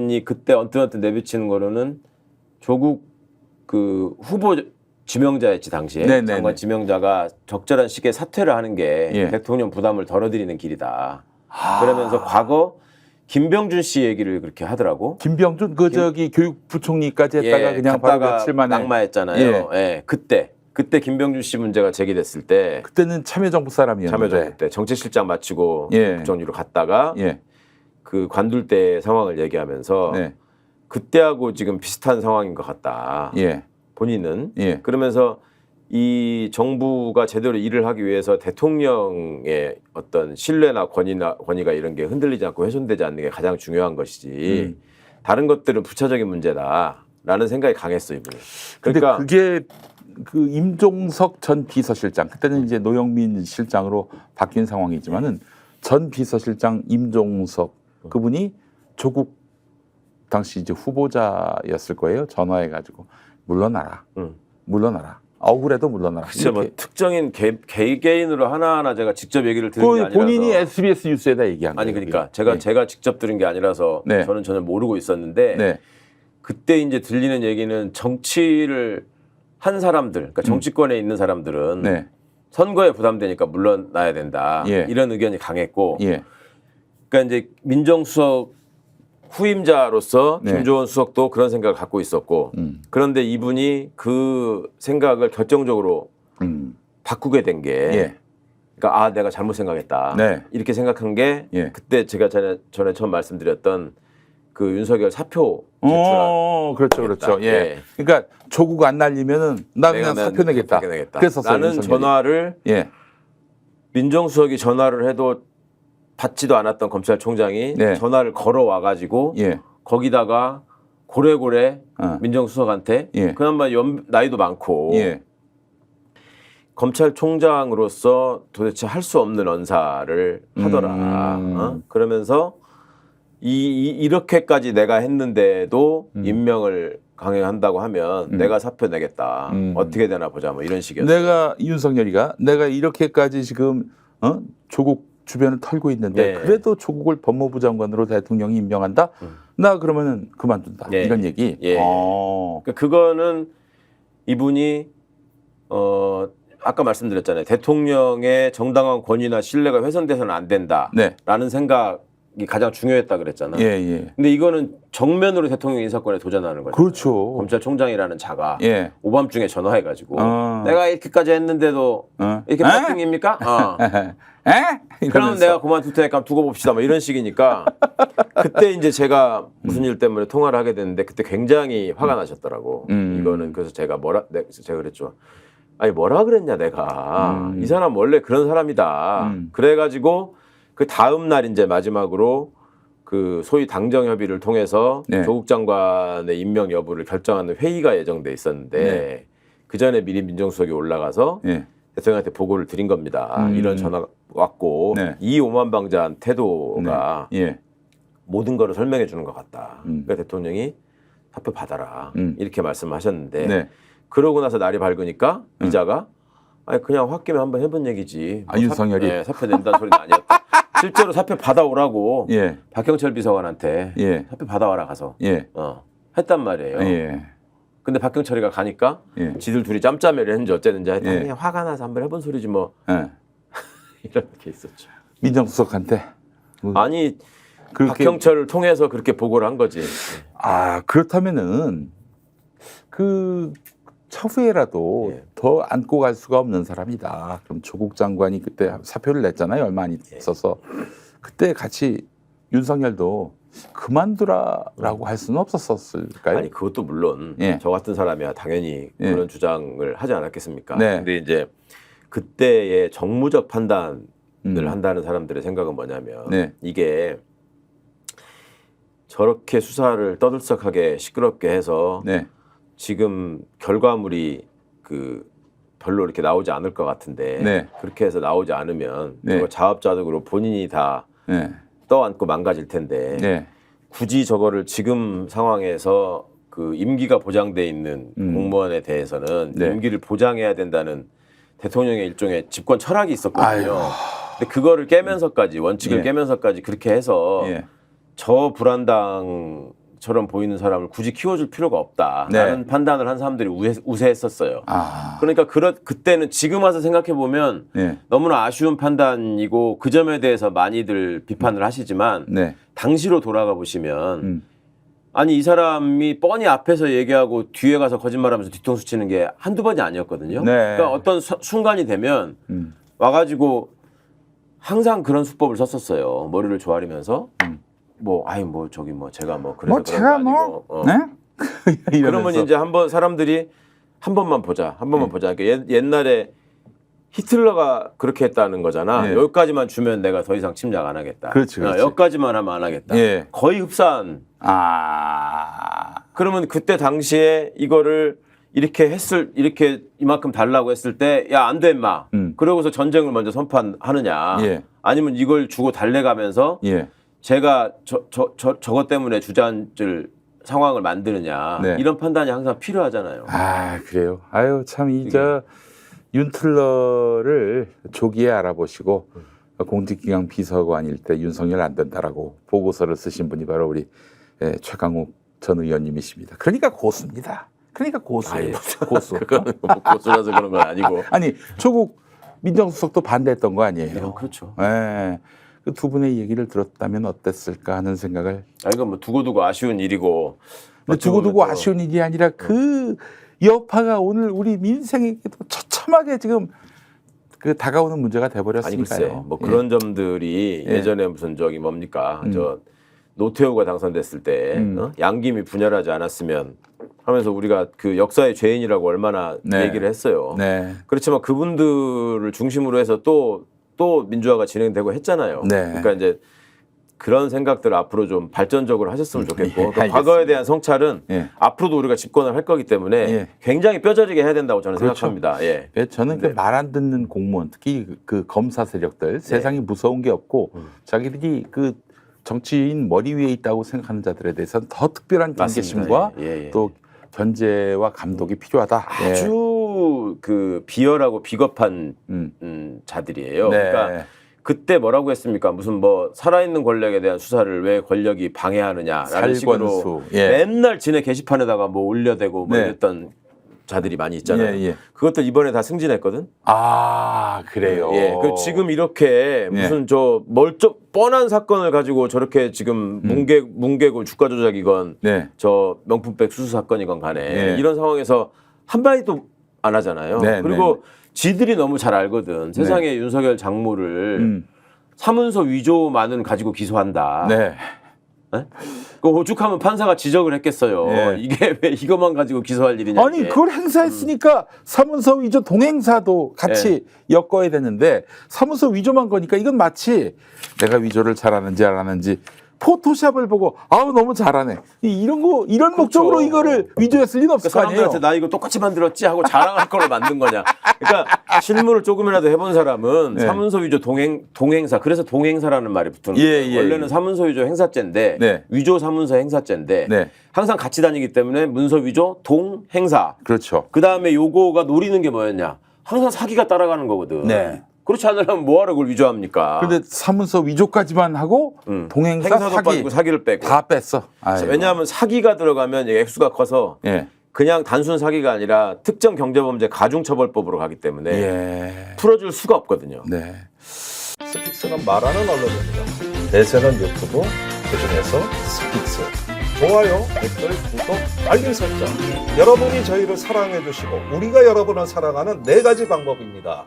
이 그때 언뜻 내비치는 거로는 조국 그 후보 지명자였지 당시에 네네네. 장관 지명자가 적절한 시기에 사퇴를 하는 게 예. 대통령 부담을 덜어드리는 길이다. 그러면서 과거 김병준 씨 얘기를 그렇게 하더라고. 김병준 저기 교육부총리까지 했다가 그냥 바로 갔다가 며칠 만에 낙마했잖아요. 예. 그때 김병준 씨 문제가 제기됐을 때 그때는 참여정부 사람이었는데 참여정부 때 정책실장 마치고 예. 국정리로 갔다가 예. 그 관둘 때 상황을 얘기하면서 네. 그때하고 지금 비슷한 상황인 것 같다. 예. 본인은 예. 그러면서 이 정부가 제대로 일을 하기 위해서 대통령의 어떤 신뢰나 권위가 이런 게 흔들리지 않고 훼손되지 않는 게 가장 중요한 것이지 다른 것들은 부차적인 문제다라는 생각이 강했어 이분이. 근데 그러니까 그게 그 임종석 전 비서실장 그때는 이제 노영민 실장으로 바뀐 상황이지만은 전 비서실장 임종석 그분이 조국 당시 이제 후보자였을 거예요. 전화해가지고 물러나라, 물러나라. 억울해도 물러나라. 글쎄 뭐 특정인 개개인으로 하나하나 제가 직접 얘기를 들은 게 아니라서 본인이 SBS 뉴스에다 얘기한 거예요. 아니 그러니까 그게. 제가 직접 들은 게 아니라서 네. 저는 전혀 모르고 있었는데 네. 그때 이제 들리는 얘기는 정치를 한 사람들, 그러니까 정치권에 있는 사람들은 네. 선거에 부담되니까 물러나야 된다. 예. 이런 의견이 강했고, 예. 그러니까 이제 민정수석 후임자로서 네. 김조원 수석도 그런 생각을 갖고 있었고, 그런데 이분이 그 생각을 결정적으로 바꾸게 된 게, 예. 그러니까 아 내가 잘못 생각했다. 네. 이렇게 생각한 게 예. 그때 제가 전에 처음 말씀드렸던 그 윤석열 사표 제출한. 그렇죠. 예. 예. 그러니까 조국 안 날리면은 나 그냥 사표 내겠다. 그래서 나는 전화를 예. 민정수석이 전화를 해도 받지도 않았던 검찰총장이 네. 전화를 걸어와 가지고 예. 거기다가 고래고래 민정수석한테 예. 그나마 나이도 많고 예. 검찰총장으로서 도대체 할 수 없는 언사를 하더라. 그러면서 이렇게까지 내가 했는데도 임명을 강행한다고 하면 내가 사표 내겠다. 어떻게 되나 보자 뭐 이런 식이었어요. 윤석열이가 내가 이렇게까지 지금 조국 주변을 털고 있는데 네. 그래도 조국을 법무부 장관으로 대통령이 임명한다? 나 그러면은 그만둔다. 네. 이런 얘기. 예. 그러니까 그거는 이분이 아까 말씀드렸잖아요. 대통령의 정당한 권위나 신뢰가 훼손돼서는 안 된다라는 네. 생각이 가장 중요했다 그랬잖아요. 예. 근데 이거는 정면으로 대통령 인사권에 도전하는 거죠. 그렇죠. 검찰총장이라는 자가 예. 오밤중에 전화해가지고 내가 이렇게까지 했는데도 이렇게 파팅입니까? 그럼 내가 그만둘 테니까 두고 봅시다. 뭐 이런 식이니까 그때 이제 제가 무슨 일 때문에 통화를 하게 됐는데 그때 굉장히 화가 나셨더라고. 이거는 그래서 제가 제가 그랬죠. 아니 뭐라 그랬냐 내가 이 사람 원래 그런 사람이다. 그래가지고 그 다음 날 이제 마지막으로 그 소위 당정 협의를 통해서 네. 조국 장관의 임명 여부를 결정하는 회의가 예정돼 있었는데 네. 그 전에 미리 민정수석이 올라가서 예. 대통령한테 보고를 드린 겁니다. 이런 전화가 왔고 네. 이 오만방자한 태도가 예. 모든 거를 설명해 주는 것 같다. 그러니까 대통령이 사표 받아라 이렇게 말씀하셨는데 네. 그러고 나서 날이 밝으니까 기자가 아니 그냥 홧김에 한번 해본 얘기지. 뭐 윤석열이 사표 낸다는 소리는 아니었다. 실제로 사표 받아오라고 예. 박형철 비서관한테 예. 사표 받아와라 가서 예. 했단 말이에요. 예. 근데 박형철이가 가니까 예. 지들 둘이 짬짬이를 했는지 어쨌는지 하여튼 예. 그냥 화가 나서 한번 해본 소리지 뭐 예. 이런 게 있었죠. 민정수석한테 아니 그렇게 박형철을 통해서 그렇게 보고를 한 거지. 그렇다면은 그 차후에라도 예. 더 안고 갈 수가 없는 사람이다. 그럼 조국 장관이 그때 사표를 냈잖아요. 얼마 안 있어서 그때 같이 윤석열도 그만두라라고 할 수는 없었을까요? 아니 그것도 물론 예. 저 같은 사람이야 당연히 예. 그런 주장을 하지 않았겠습니까? 네. 근데 이제 그때의 정무적 판단을 한다는 사람들의 생각은 뭐냐면 네. 이게 저렇게 수사를 떠들썩하게 시끄럽게 해서 네. 지금 결과물이 별로 이렇게 나오지 않을 것 같은데 네. 그렇게 해서 나오지 않으면 네. 그거 자업자득으로 본인이 다 네. 떠안고 망가질 텐데 네. 굳이 저거를 지금 상황에서 그 임기가 보장돼 있는 공무원에 대해서는 네. 임기를 보장해야 된다는 대통령의 일종의 집권 철학이 있었거든요. 아이고. 근데 그거를 깨면서까지 원칙을 예. 깨면서까지 그렇게 해서 예. 저 불안당을 자랑처럼 보이는 사람을 굳이 키워줄 필요가 없다. 네. 라는 판단을 한 사람들이 우세했었어요. 그러니까 그때는 지금 와서 생각해 보면 네. 너무나 아쉬운 판단이고 그 점에 대해서 많이들 비판을 하시지만 네. 당시로 돌아가 보시면 아니 이 사람이 뻔히 앞에서 얘기하고 뒤에 가서 거짓말하면서 뒤통수 치는 게 한두 번이 아니었거든요. 네. 그러니까 어떤 순간이 되면 와가지고 항상 그런 수법을 썼었어요. 머리를 조아리면서 제가 뭐 그래서 제가 그런 거 아니고. 네? 그러면 이제 한번 사람들이 한 번만 보자. 그러니까 옛날에 히틀러가 그렇게 했다는 거잖아. 네. 여기까지만 주면 내가 더 이상 침략 안 하겠다. 그렇지. 여기까지만 하면 안 하겠다. 예. 거의 흡사한. 그러면 그때 당시에 이거를 이렇게 이만큼 달라고 했을 때, 야, 안 돼, 임마. 그러고서 전쟁을 먼저 선포하느냐. 예. 아니면 이걸 주고 달래가면서 예. 제가 저것 때문에 주저앉을 상황을 만드느냐. 네. 이런 판단이 항상 필요하잖아요. 그래요. 아유, 참, 윤틀러를 조기에 알아보시고 공직기강 비서관일 때 윤석열 안 된다라고 보고서를 쓰신 분이 바로 우리 최강욱 전 의원님이십니다. 그러니까 고수입니다. 그러니까 고수예요. 고수. 고수라서 그런 건 아니고. 아니 조국 민정수석도 반대했던 거 아니에요. 네, 그렇죠. 네. 그 두 분의 얘기를 들었다면 어땠을까 하는 생각을. 이건 뭐 두고두고 아쉬운 일이고. 두고두고 아쉬운 일이 아니라 그 여파가 오늘 우리 민생에게도 처참하게 지금 다가오는 문제가 돼버렸으니까요. 뭐 그런 점들이 예전에 무슨 뭡니까 노태우가 당선됐을 때 양김이 분열하지 않았으면 하면서 우리가 그 역사의 죄인이라고 얼마나 얘기를 했어요. 네. 그렇지만 그분들을 중심으로 해서 또 민주화가 진행되고 했잖아요. 네. 그러니까 이제 그런 생각들을 앞으로 좀 발전적으로 하셨으면 좋겠고 또 과거에 대한 성찰은 앞으로도 우리가 집권을 할 거기 때문에 굉장히 뼈저리게 해야 된다고 저는 생각합니다. 저는 말 안 듣는 공무원, 특히 그 검사 세력들 세상이 무서운 게 없고 자기들이 그 정치인 머리 위에 있다고 생각하는 자들에 대해서는 더 특별한 경계심과 또 견제와 감독이 필요하다. 아주 그 비열하고 비겁한 자들이에요. 그러니까 그때 뭐라고 했습니까? 무슨 살아있는 권력에 대한 수사를 왜 권력이 방해하느냐라는 식으로 맨날 지네 게시판에다가 올려대고 이랬던 자들이 많이 있잖아요. 그것들 이번에 다 승진했거든. 그래요. 지금 이렇게 무슨 뻔한 사건을 가지고 저렇게 지금 뭉개고 주가 조작이건 저 명품백 수수 사건이건 간에 이런 상황에서 한 마디도 안 하잖아요. 그리고 지들이 너무 잘 알거든. 세상에 윤석열 장모를 사문서 위조만은 가지고 기소한다. 그 오죽하면 판사가 지적을 했겠어요. 이게 왜 이것만 가지고 기소할 일이냐. 아니 그걸 행사했으니까 사문서 위조 동행사도 같이 엮어야 되는데 사문서 위조만 거니까 이건 마치 내가 위조를 잘하는지 안 하는지 포토샵을 보고 너무 잘하네 이런 목적으로 이거를 위조했을 리는 없을 거 아니에요. 사람들한테 나 이거 똑같이 만들었지 하고 자랑할 걸로 만든 거냐. 그러니까 실무를 조금이라도 해본 사람은 사문서 위조 동행사, 그래서 동행사라는 말이 붙은 거예요. 원래는 사문서 위조 행사죄인데 위조 사문서 행사죄인데 항상 같이 다니기 때문에 문서 위조 동행사. 그렇죠. 그 다음에 요거가 노리는 게 뭐였냐. 항상 사기가 따라가는 거거든. 그렇지 않으면 뭐하러 그걸 위조합니까? 근데 사문서 위조까지만 하고 동행사 행사도 빠지고 사기를 빼고 다 뺐어. 왜냐하면 사기가 들어가면 액수가 커서 그냥 단순 사기가 아니라 특정 경제범죄 가중처벌법으로 가기 때문에 풀어줄 수가 없거든요. 스픽스는 말하는 언론입니다. 대세는 유튜브, 그중에서 스픽스. 좋아요, 댓글, 구독, 알림 설정. 여러분이 저희를 사랑해 주시고 우리가 여러분을 사랑하는 4가지 방법입니다.